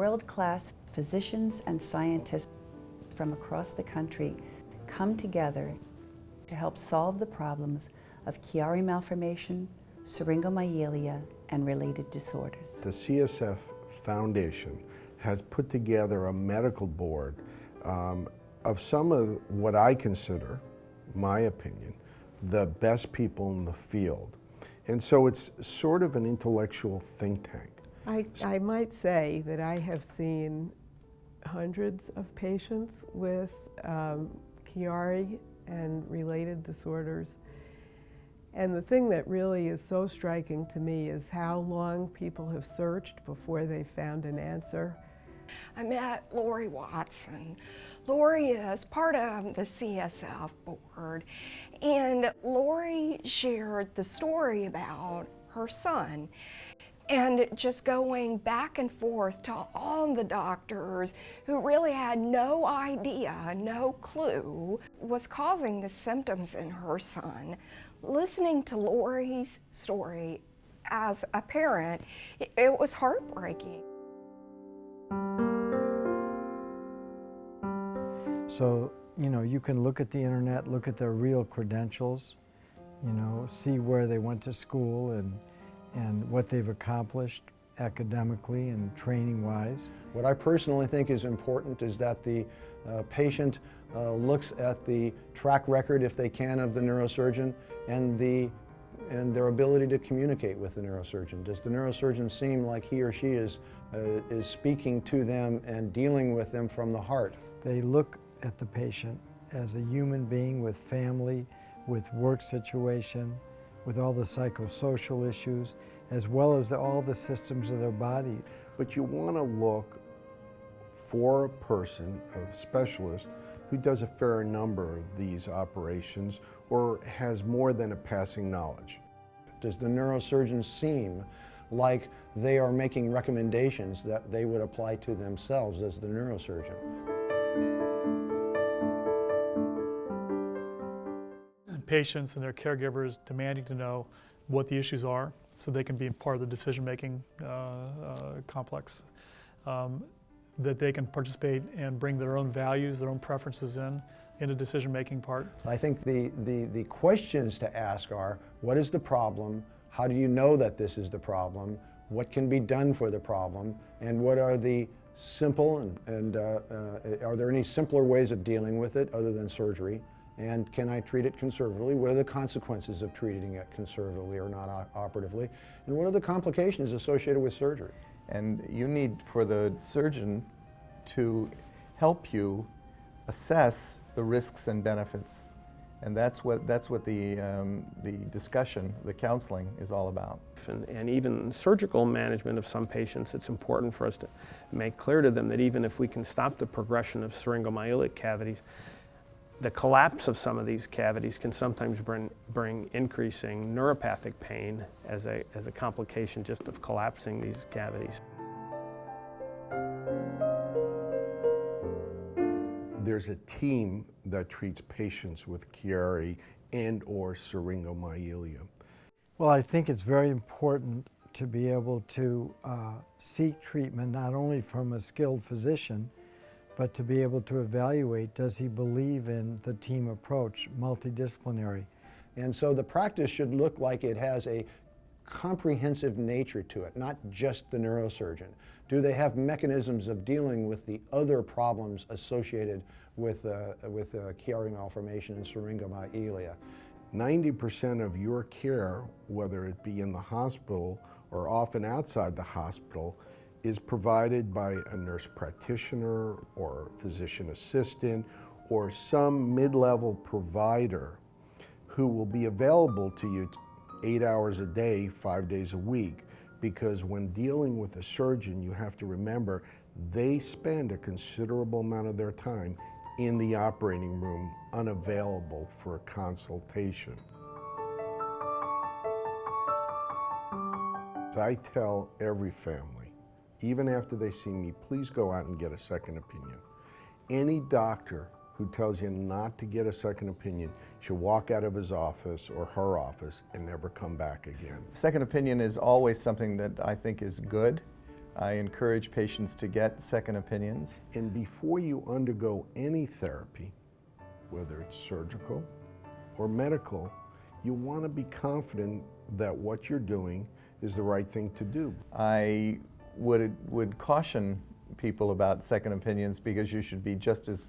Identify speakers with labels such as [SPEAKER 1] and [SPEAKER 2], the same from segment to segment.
[SPEAKER 1] world-class physicians and scientists from across the country come together to help solve the problems of Chiari malformation, Syringomyelia, and related disorders.
[SPEAKER 2] The CSF Foundation has put together a medical board of some of what I consider, my opinion, the best people in the field. And so it's sort of an intellectual think tank.
[SPEAKER 3] I might say that I have seen hundreds of patients with Chiari and related disorders. And the thing that really is so striking to me is how long people have searched before they found an answer.
[SPEAKER 4] I met Lori Watson. Lori is part of the CSF board, and Lori shared the story about her son. And just going back and forth to all the doctors who really had no idea, no clue, was causing the symptoms in her son. Listening to Lori's story as a parent, it was heartbreaking.
[SPEAKER 5] So, you can look at the internet, look at their real credentials, see where they went to school and what they've accomplished academically and training-wise.
[SPEAKER 6] What I personally think is important is that the patient looks at the track record, if they can, of the neurosurgeon and their ability to communicate with the neurosurgeon. Does the neurosurgeon seem like he or she is speaking to them and dealing with them from the heart?
[SPEAKER 5] They look at the patient as a human being with family, with work situation, with all the psychosocial issues, as well as all the systems of their body.
[SPEAKER 2] But you want to look for a person, a specialist, who does a fair number of these operations or has more than a passing knowledge.
[SPEAKER 6] Does the neurosurgeon seem like they are making recommendations that they would apply to themselves as the neurosurgeon?
[SPEAKER 7] Patients and their caregivers demanding to know what the issues are so they can be part of the decision-making complex, that they can participate and bring their own values, their own preferences into decision-making part.
[SPEAKER 6] I think the questions to ask are, what is the problem? How do you know that this is the problem? What can be done for the problem? And what are the simple and are there any simpler ways of dealing with it other than surgery? And can I treat it conservatively? What are the consequences of treating it conservatively or not operatively? And what are the complications associated with surgery?
[SPEAKER 8] And you need for the surgeon to help you assess the risks and benefits. And that's what the discussion, the counseling is all about.
[SPEAKER 9] And even surgical management of some patients, it's important for us to make clear to them that even if we can stop the progression of syringomyelic cavities, the collapse of some of these cavities can sometimes bring increasing neuropathic pain as a complication just of collapsing these cavities.
[SPEAKER 2] There's a team that treats patients with Chiari and or Syringomyelia.
[SPEAKER 5] Well, I think it's very important to be able to seek treatment not only from a skilled physician, but to be able to evaluate, does he believe in the team approach, multidisciplinary?
[SPEAKER 6] And so the practice should look like it has a comprehensive nature to it, not just the neurosurgeon. Do they have mechanisms of dealing with the other problems associated with Chiari malformation and Syringomyelia?
[SPEAKER 2] 90% of your care, whether it be in the hospital or often outside the hospital, is provided by a nurse practitioner or physician assistant or some mid-level provider who will be available to you 8 hours a day, 5 days a week, because when dealing with a surgeon, you have to remember they spend a considerable amount of their time in the operating room unavailable for a consultation. So I tell every family, even after they see me, please go out and get a second opinion. Any doctor who tells you not to get a second opinion should walk out of his office or her office and never come back again.
[SPEAKER 8] Second opinion is always something that I think is good. I encourage patients to get second opinions.
[SPEAKER 2] And before you undergo any therapy, whether it's surgical or medical, you want to be confident that what you're doing is the right thing to do.
[SPEAKER 8] I would caution people about second opinions because you should be just as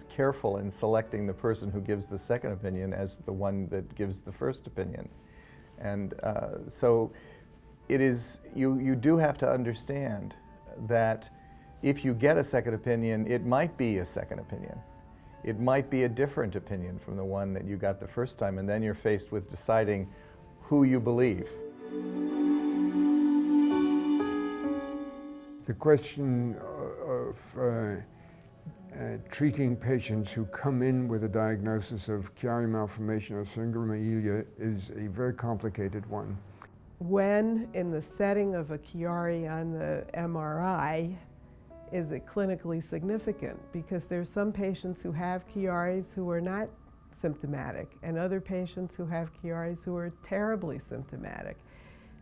[SPEAKER 8] careful in selecting the person who gives the second opinion as the one that gives the first opinion. And so it is, you do have to understand that if you get a second opinion, it might be a second opinion. It might be a different opinion from the one that you got the first time, and then you're faced with deciding who you believe.
[SPEAKER 10] The question of treating patients who come in with a diagnosis of Chiari malformation or Syringomyelia is a very complicated one.
[SPEAKER 3] When in the setting of a Chiari on the MRI, is it clinically significant? Because there's some patients who have Chiaris who are not symptomatic, and other patients who have Chiaris who are terribly symptomatic.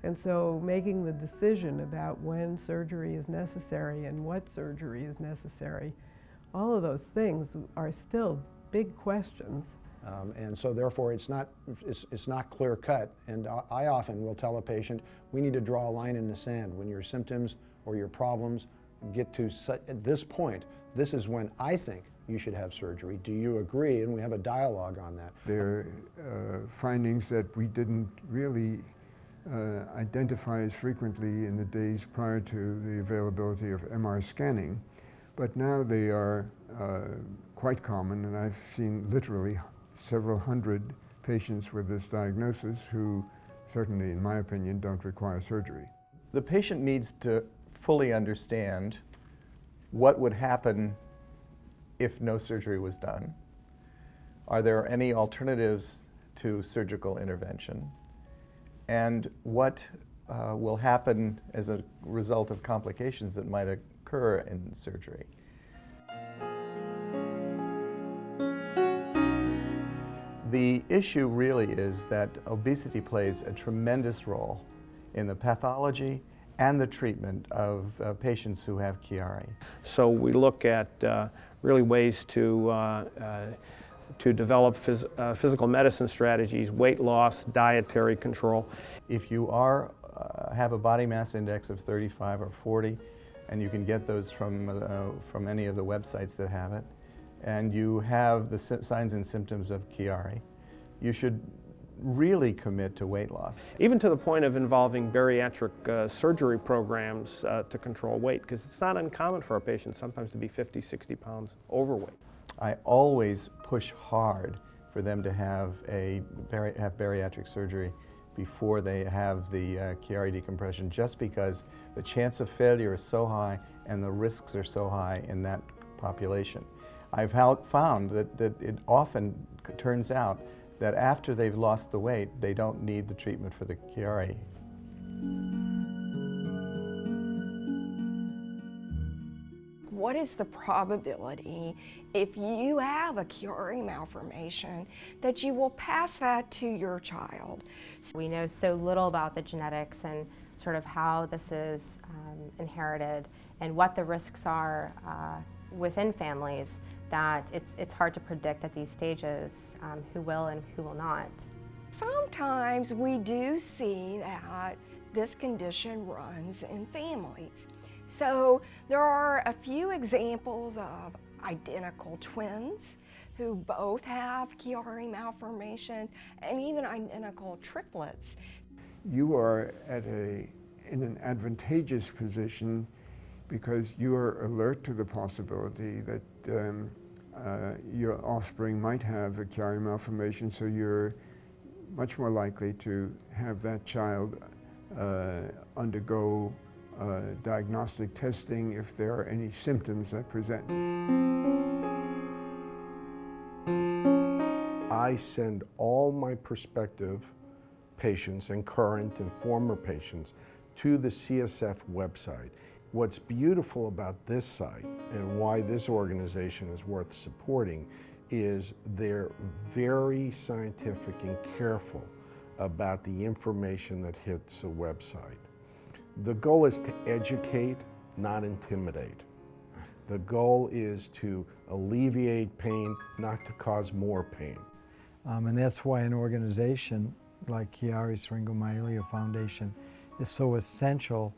[SPEAKER 3] And so making the decision about when surgery is necessary and what surgery is necessary, all of those things are still big questions.
[SPEAKER 6] And so therefore it's not clear cut. And I often will tell a patient, we need to draw a line in the sand. When your symptoms or your problems get to at this point, this is when I think you should have surgery. Do you agree? And we have a dialogue on that.
[SPEAKER 10] There are findings that we didn't really identify as frequently in the days prior to the availability of MR scanning, but now they are quite common, and I've seen literally several hundred patients with this diagnosis who certainly, in my opinion, don't require surgery.
[SPEAKER 8] The patient needs to fully understand what would happen if no surgery was done. Are there any alternatives to surgical intervention? And what will happen as a result of complications that might occur in surgery? The issue really is that obesity plays a tremendous role in the pathology and the treatment of patients who have Chiari.
[SPEAKER 9] So we look at really ways to develop physical medicine strategies, weight loss, dietary control.
[SPEAKER 8] If you have a body mass index of 35 or 40, and you can get those from any of the websites that have it, and you have the signs and symptoms of Chiari, you should really commit to weight loss.
[SPEAKER 9] Even to the point of involving bariatric surgery programs to control weight, because it's not uncommon for a patient sometimes to be 50, 60 pounds overweight.
[SPEAKER 8] I always push hard for them to have bariatric surgery before they have the Chiari decompression, just because the chance of failure is so high and the risks are so high in that population. I've found that it often turns out that after they've lost the weight, they don't need the treatment for the Chiari.
[SPEAKER 4] What is the probability, if you have a Chiari malformation, that you will pass that to your child?
[SPEAKER 11] We know so little about the genetics and sort of how this is inherited and what the risks are within families, that it's hard to predict at these stages who will and who will not.
[SPEAKER 4] Sometimes we do see that this condition runs in families. So there are a few examples of identical twins who both have Chiari malformation, and even identical triplets.
[SPEAKER 10] You are in an advantageous position because you are alert to the possibility that your offspring might have a Chiari malformation, so you're much more likely to have that child undergo diagnostic testing if there are any symptoms that present.
[SPEAKER 2] I send all my prospective patients and current and former patients to the CSF website. What's beautiful about this site and why this organization is worth supporting is they're very scientific and careful about the information that hits a website. The goal is to educate, not intimidate. The goal is to alleviate pain, not to cause more pain.
[SPEAKER 5] And that's why an organization like Chiari Syringomyelia Foundation is so essential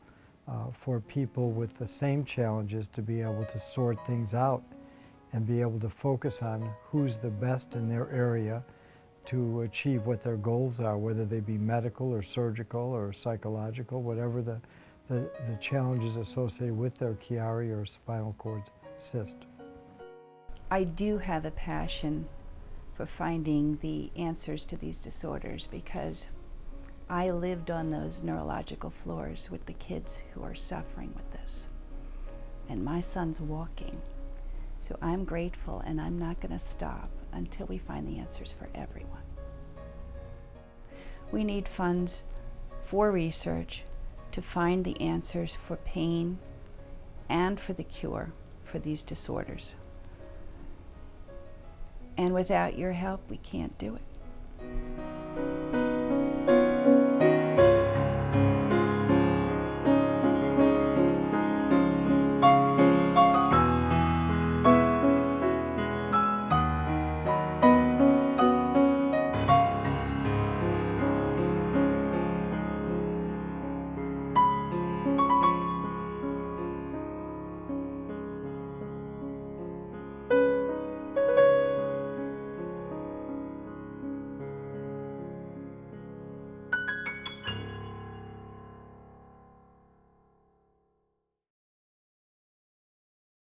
[SPEAKER 5] for people with the same challenges to be able to sort things out and be able to focus on who's the best in their area to achieve what their goals are, whether they be medical or surgical or psychological, whatever the challenges associated with their Chiari or spinal cord cyst.
[SPEAKER 1] I do have a passion for finding the answers to these disorders because I lived on those neurological floors with the kids who are suffering with this. And my son's walking. So I'm grateful, and I'm not going to stop until we find the answers for everyone. We need funds for research to find the answers for pain and for the cure for these disorders. And without your help, we can't do it.